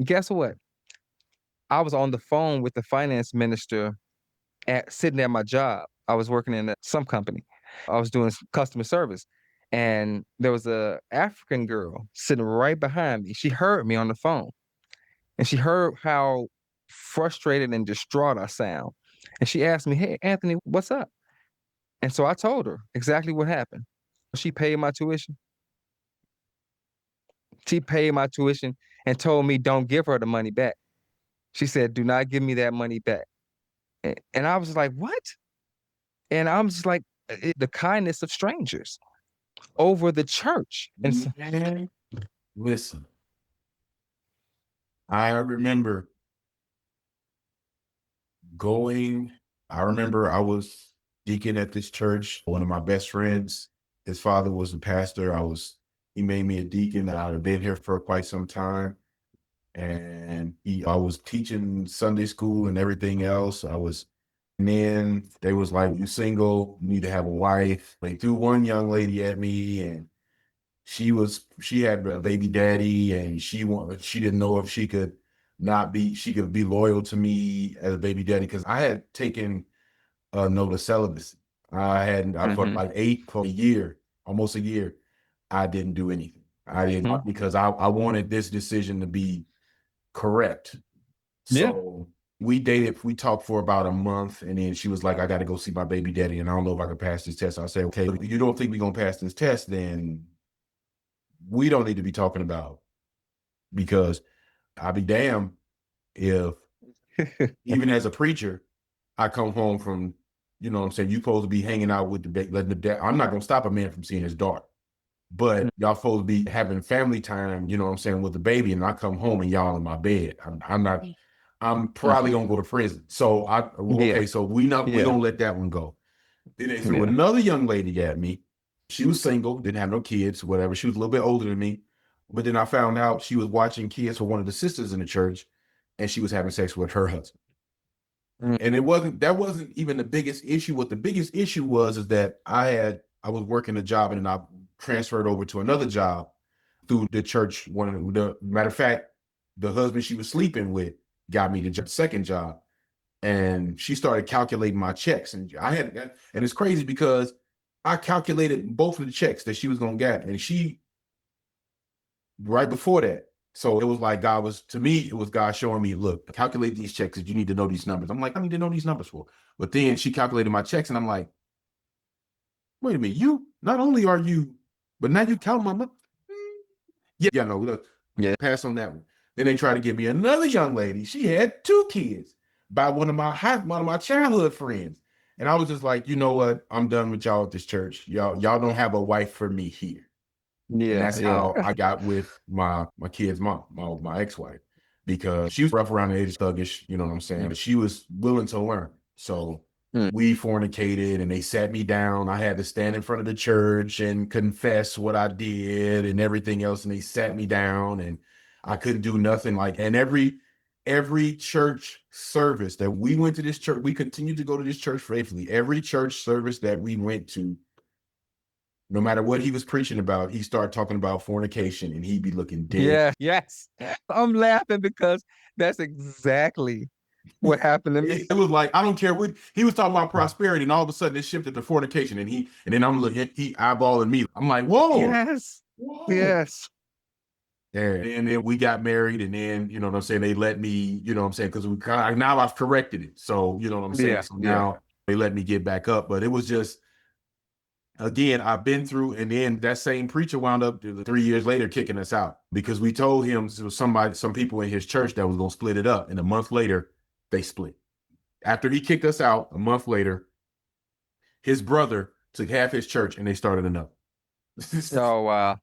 Guess what? I was on the phone with the finance minister sitting at my job. I was working in some company. I was doing customer service, and there was a African girl sitting right behind me. She heard me on the phone, and she heard how frustrated and distraught I sound. And she asked me, "Hey, Anthony, what's up?" And so I told her exactly what happened. She paid my tuition. She paid my tuition and told me, "Don't give her the money back." She said, "Do not give me that money back." And I was like, "What?" And I'm just like, the kindness of strangers over the church. And so, Man, listen, I remember going, I remember I was deacon at this church. One of my best friends, his father was a pastor. He made me a deacon. I'd been here for quite some time. And I was teaching Sunday school and everything else. And then they was like, "You single, you need to have a wife." They threw one young lady at me, and she had a baby daddy, and she didn't know if she could be loyal to me as a baby daddy, because I had taken a note of celibacy. I for mhm, like for a year, almost a year, I didn't do anything. I mhm. didn't, because I wanted this decision to be correct. Yeah. So we talked for about a month, and then she was like, "I got to go see my baby daddy, and I don't know if I can pass this test." I said, "Okay, if you don't think we're going to pass this test, then we don't need to be talking about, because I'll be damned if, even as a preacher, I come home from, you know what I'm saying, you supposed to be hanging out with letting the dad. I'm not going to stop a man from seeing his daughter, but y'all supposed to be having family time, you know what I'm saying, with the baby, and I come home and y'all in my bed. I'm not, I'm probably Mhm. gonna go to prison. So Yeah, okay, so we yeah, gonna let that one go. Then they threw yeah. another young lady at me. She was single, didn't have no kids, whatever. She was a little bit older than me. But then I found out she was watching kids for one of the sisters in the church, and she was having sex with her husband. Mm, And that wasn't even the biggest issue. What the biggest issue was is that I was working a job, and then I transferred over to another job through the church. Matter of fact, the husband she was sleeping with got me the second job, and she started calculating my checks. And and it's crazy because I calculated both of the checks that she was gonna get, and she right before that. So it was like to me, it was God showing me, "Look, calculate these checks, because you need to know these numbers." I'm like, "I need to know these numbers for." But then she calculated my checks, and I'm like, "Wait a minute, you not only are you, but now you count my money." Yeah, no, look, yeah. pass on that one. Then they tried to give me another young lady. She had two kids by one of my childhood friends. And I was just like, "You know what? I'm done with y'all at this church. Y'all don't have a wife for me here." And Yeah, that's yeah. how I got with my kid's mom, my ex-wife, because she was rough around the edges, thuggish, you know what I'm saying? But she was willing to learn. So Mm. we fornicated, and they sat me down. I had to stand in front of the church and confess what I did and everything else. And they sat me down, and I couldn't do nothing. And every church service that we went to, this church, we continued to go to this church faithfully. Every church service that we went to, no matter what he was preaching about, he started talking about fornication, and he'd be looking dead. Yeah, yes. I'm laughing because that's exactly what happened to me. It was like, I don't care what he was talking about, prosperity, and all of a sudden it shifted to fornication, and then I'm looking, he eyeballing me. I'm like, "Whoa, Yes, whoa." yes. Yeah. And then we got married, and then, you know what I'm saying, they let me, you know what I'm saying, because now I've corrected it. So, you know what I'm saying? Yeah, So yeah. now they let me get back up. But it was just, again, I've been through, and then that same preacher wound up 3 years later kicking us out, because we told him there was some people in his church that was going to split it up. And a month later, they split. After he kicked us out, a month later, his brother took half his church, and they started another. Oh, wow.